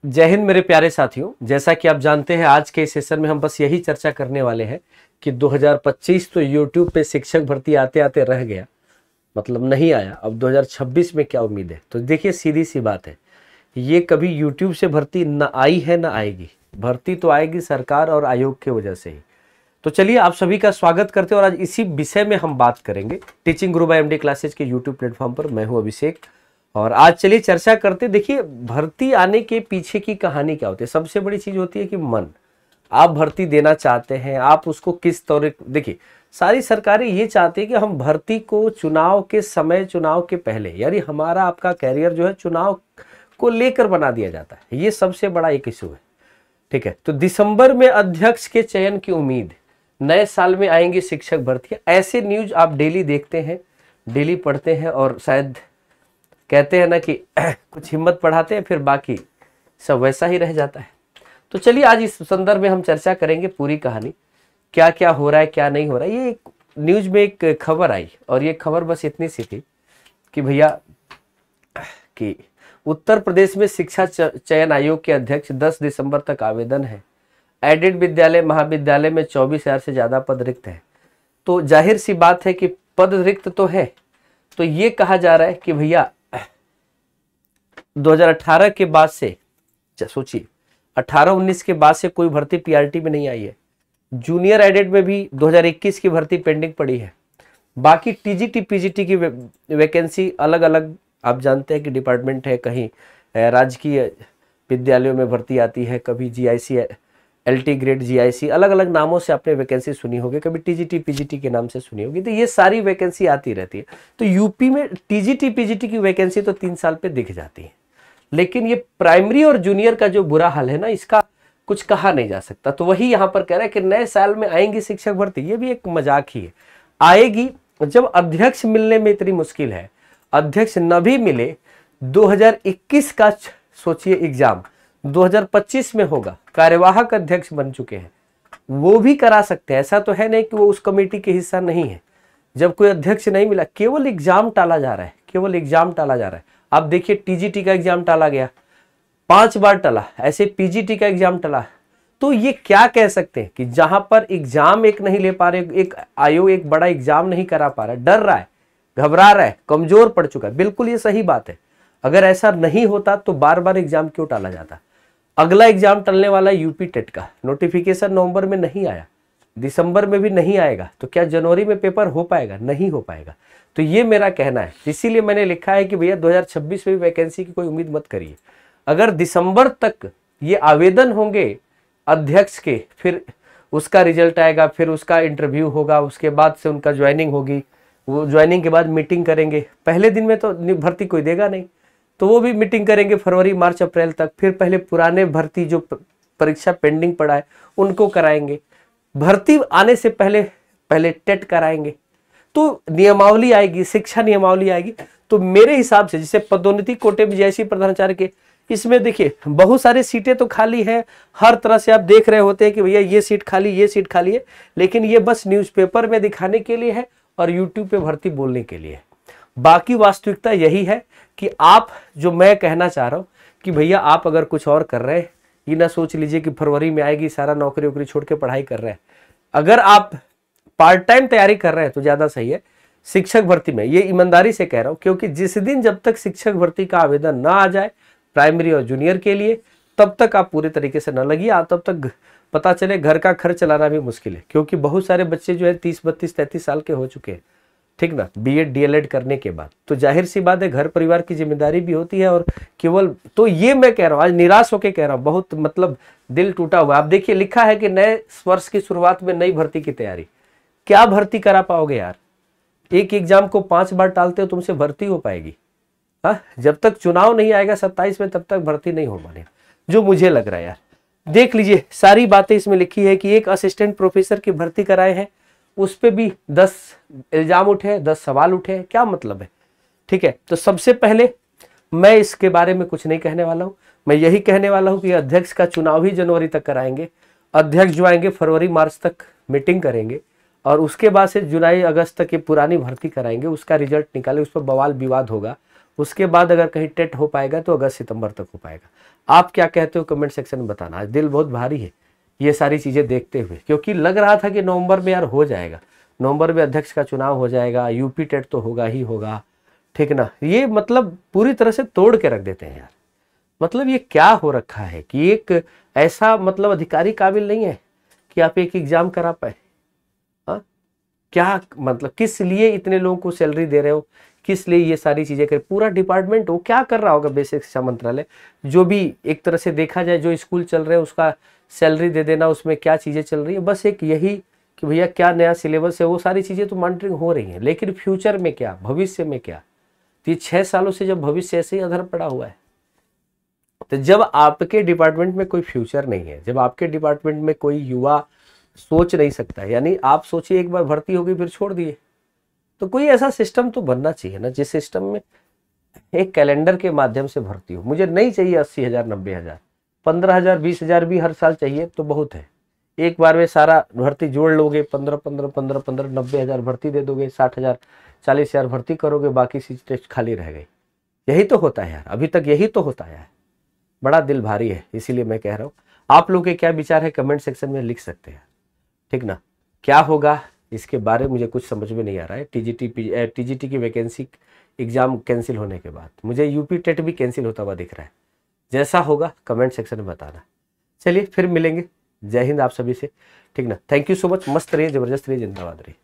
जय हिंद मेरे प्यारे साथियों। जैसा कि आप जानते हैं, आज के सेशन में हम बस यही चर्चा करने वाले हैं कि 2025 तो YouTube पे शिक्षक भर्ती आते आते रह गया, मतलब नहीं आया। अब 2026 में क्या उम्मीद है? तो देखिए, सीधी सी बात है, ये कभी YouTube से भर्ती न आई है न आएगी। भर्ती तो आएगी सरकार और आयोग की वजह से ही। तो चलिए, आप सभी का स्वागत करते हैं और आज इसी विषय में हम बात करेंगे टीचिंग गुरु बाय MD क्लासेज के YouTube प्लेटफॉर्म पर। मैं हूं अभिषेक और आज चलिए चर्चा करते। देखिए, भर्ती आने के पीछे की कहानी क्या होती है। सबसे बड़ी चीज होती है कि मन, आप भर्ती देना चाहते हैं, आप उसको किस तरह। देखिए, सारी सरकारें ये चाहती है कि हम भर्ती को चुनाव के समय, चुनाव के पहले, यानी हमारा आपका कैरियर जो है चुनाव को लेकर बना दिया जाता है। ये सबसे बड़ा एक इशू है। ठीक है, तो दिसंबर में अध्यक्ष के चयन की उम्मीद, नए साल में आएंगी शिक्षक भर्तियां। ऐसे न्यूज आप डेली देखते हैं, डेली पढ़ते हैं और शायद कहते हैं ना कि कुछ हिम्मत बढ़ाते हैं, फिर बाकी सब वैसा ही रह जाता है। तो चलिए, आज इस संदर्भ में हम चर्चा करेंगे पूरी कहानी, क्या क्या हो रहा है, क्या नहीं हो रहा है। ये न्यूज में एक खबर आई और ये खबर बस इतनी सी थी कि भैया कि उत्तर प्रदेश में शिक्षा चयन आयोग के अध्यक्ष 10 दिसंबर तक आवेदन है। एडेड विद्यालय महाविद्यालय में 24,000 से ज्यादा पद रिक्त है। तो जाहिर सी बात है कि पद रिक्त तो है, तो ये कहा जा रहा है कि भैया 2018 के बाद से, सोचिए 18-19 के बाद से कोई भर्ती पीआरटी में नहीं आई है। जूनियर एडेड में भी 2021 की भर्ती पेंडिंग पड़ी है। बाकी टीजीटी पीजीटी की वैकेंसी अलग अलग, आप जानते हैं कि डिपार्टमेंट है, कहीं राजकीय विद्यालयों में भर्ती आती है, कभी जीआईसी, एलटी ग्रेड जीआईसी, अलग अलग नामों से आपने वैकेंसी सुनी होगी, कभी टीजीटी पीजीटी के नाम से सुनी होगी। तो ये सारी वैकेंसी आती रहती है। तो यूपी में टीजीटी पीजीटी की वैकेंसी तो 3 साल पे दिख जाती है, लेकिन ये प्राइमरी और जूनियर का जो बुरा हाल है ना, इसका कुछ कहा नहीं जा सकता। तो वही यहाँ पर कह रहा है कि नए साल में आएंगी शिक्षक भर्ती। ये भी एक मजाक ही है। आएगी जब अध्यक्ष मिलने में इतनी मुश्किल है, अध्यक्ष न भी मिले। 2021 का सोचिए एग्जाम 2025 में होगा, कार्यवाहक अध्यक्ष बन चुके हैं, वो भी करा सकते हैं। ऐसा तो है नहीं कि वो उस कमेटी के हिस्सा नहीं है। जब कोई अध्यक्ष नहीं मिला, केवल एग्जाम टाला जा रहा है, केवल एग्जाम टाला जा रहा है। आप देखिए, टीजीटी का एग्जाम टाला गया, 5 बार टला, ऐसे पीजीटी का एग्जाम टला। तो ये क्या कह सकते हैं कि जहां पर एग्जाम एक नहीं ले पा रहे, एक आयोग एक बड़ा एग्जाम नहीं करा पा रहा, डर रहा है, घबरा रहा है, कमजोर पड़ चुका है। बिल्कुल ये सही बात है। अगर ऐसा नहीं होता तो बार बार एग्जाम क्यों टाला जाता। अगला एग्जाम टलने वाला यूपी टेट का, नोटिफिकेशन नवंबर में नहीं आया, दिसंबर में भी नहीं आएगा, तो क्या जनवरी में पेपर हो पाएगा? नहीं हो पाएगा। तो ये मेरा कहना है। इसीलिए मैंने लिखा है कि भैया 2026 में भी वैकेंसी की कोई उम्मीद मत करिए। अगर दिसंबर तक ये आवेदन होंगे अध्यक्ष के, फिर उसका रिजल्ट आएगा, फिर उसका इंटरव्यू होगा, उसके बाद से उनका ज्वाइनिंग होगी, वो ज्वाइनिंग के बाद मीटिंग करेंगे। पहले दिन में तो भर्ती कोई देगा नहीं, तो वो भी मीटिंग करेंगे फरवरी मार्च अप्रैल तक। फिर पहले पुराने भर्ती जो परीक्षा पेंडिंग पड़ा है उनको कराएंगे। भर्ती आने से पहले पहले टेट कराएंगे, तो नियमावली आएगी, शिक्षा नियमावली आएगी। तो मेरे हिसाब से जैसे पदोन्नति कोटे में जैसी प्रधानाचार्य के, इसमें देखिए बहुत सारी सीटें तो खाली है, हर तरह से आप देख रहे होते हैं कि भैया ये सीट खाली, ये सीट खाली है, लेकिन ये बस न्यूज़पेपर में दिखाने के लिए है और यूट्यूब पे भर्ती बोलने के लिए है। बाकी वास्तविकता यही है कि आप, जो मैं कहना चाह रहा हूँ कि भैया आप अगर कुछ और कर रहे हैं, ये ना सोच लीजिए कि फरवरी में आएगी, सारा नौकरी वोकरी छोड़ के पढ़ाई कर रहे हैं। अगर आप पार्ट टाइम तैयारी कर रहे हैं तो ज्यादा सही है। शिक्षक भर्ती में ये ईमानदारी से कह रहा हूं, क्योंकि जिस दिन जब तक शिक्षक भर्ती का आवेदन ना आ जाए प्राइमरी और जूनियर के लिए, तब तक आप पूरे तरीके से न लगिए। आप तब तक पता चले घर का खर्च चलाना भी मुश्किल है, क्योंकि बहुत सारे बच्चे जो है 30, 32, 33 साल के हो चुके हैं, ठीक ना, बीएड डीएलएड करने के बाद। तो जाहिर सी बात है, घर परिवार की जिम्मेदारी भी होती है। और केवल तो ये मैं कह रहा हूँ, आज निराश होकर कह रहा हूँ, बहुत मतलब दिल टूटा हुआ। आप देखिए, लिखा है कि नए वर्ष की शुरुआत में नई भर्ती की तैयारी। क्या भर्ती करा पाओगे यार? एक एग्जाम को 5 बार टालते हो, तुमसे भर्ती हो पाएगी? हाँ, जब तक चुनाव नहीं आएगा 27 में, तब तक भर्ती नहीं हो पाने, जो मुझे लग रहा है यार। देख लीजिए, सारी बातें इसमें लिखी है कि एक असिस्टेंट प्रोफेसर की भर्ती कराए हैं, उस पे भी 10 इल्जाम उठे, 10 सवाल उठे। क्या मतलब है? ठीक है, तो सबसे पहले मैं इसके बारे में कुछ नहीं कहने वाला हूं। मैं यही कहने वाला हूं कि अध्यक्ष का चुनाव ही जनवरी तक कराएंगे। अध्यक्ष जो आएंगे फरवरी मार्च तक मीटिंग करेंगे और उसके बाद से जुलाई अगस्त तक ये पुरानी भर्ती कराएंगे, उसका रिजल्ट निकाले, उस पर बवाल विवाद होगा। उसके बाद अगर कहीं टेट हो पाएगा तो अगस्त सितंबर तक हो पाएगा। आप क्या कहते हो कमेंट सेक्शन में बताना। आज दिल बहुत भारी है ये सारी चीजें देखते हुए, क्योंकि लग रहा था कि नवंबर में यार हो जाएगा, नवंबर में अध्यक्ष का चुनाव हो जाएगा, यूपी टेट तो होगा ही होगा, ठीक ना। ये मतलब पूरी तरह से तोड़ के रख देते हैं यार। मतलब ये क्या हो रखा है कि एक ऐसा मतलब अधिकारी काबिल नहीं है कि आप एक एग्जाम करा पाए। हाँ, क्या मतलब किस लिए इतने लोगों को सैलरी दे रहे हो, किस लिए ये सारी चीजें कर, पूरा डिपार्टमेंट वो क्या कर रहा होगा, बेसिक शिक्षा मंत्रालय जो भी एक तरह से देखा जाए जो स्कूल चल रहे हैं उसका सैलरी दे देना, उसमें क्या चीजें चल रही है, बस एक यही कि भैया क्या नया सिलेबस है, वो सारी चीजें तो मॉनिटरिंग हो रही है, लेकिन फ्यूचर में क्या, भविष्य में क्या। तो ये 6 सालों से जब भविष्य ऐसे ही अधर पड़ा हुआ है, तो जब आपके डिपार्टमेंट में कोई फ्यूचर नहीं है, जब आपके डिपार्टमेंट में कोई युवा सोच नहीं सकता है, यानी आप सोचिए एक बार भर्ती हो गई फिर छोड़ दिए, तो कोई ऐसा सिस्टम तो बनना चाहिए ना जिस सिस्टम में एक कैलेंडर के माध्यम से भर्ती हो। मुझे नहीं चाहिए 80,000 90,000, 15,000 20,000 भी हर साल चाहिए तो बहुत है। एक बार में सारा भर्ती जोड़ लोगे, 15 90,000 भर्ती दे दोगे, 60,000 40,000 भर्ती करोगे, बाकी सीट खाली रह गई। यही तो होता है यार, अभी तक यही तो होता है। बड़ा दिल भारी है, इसीलिए मैं कह रहा हूँ। आप लोग के क्या विचार है कमेंट सेक्शन में लिख सकते हैं, ठीक ना। क्या होगा इसके बारे में मुझे कुछ समझ में नहीं आ रहा है। टीजीटी की वैकेंसी एग्जाम कैंसिल होने के बाद मुझे यूपी टेट भी कैंसिल होता हुआ दिख रहा है। जैसा होगा कमेंट सेक्शन में बताना। चलिए फिर मिलेंगे, जय हिंद आप सभी से, ठीक ना। थैंक यू सो मच, मस्त रहिए, जबरदस्त रहिए, जिंदाबाद रहिए।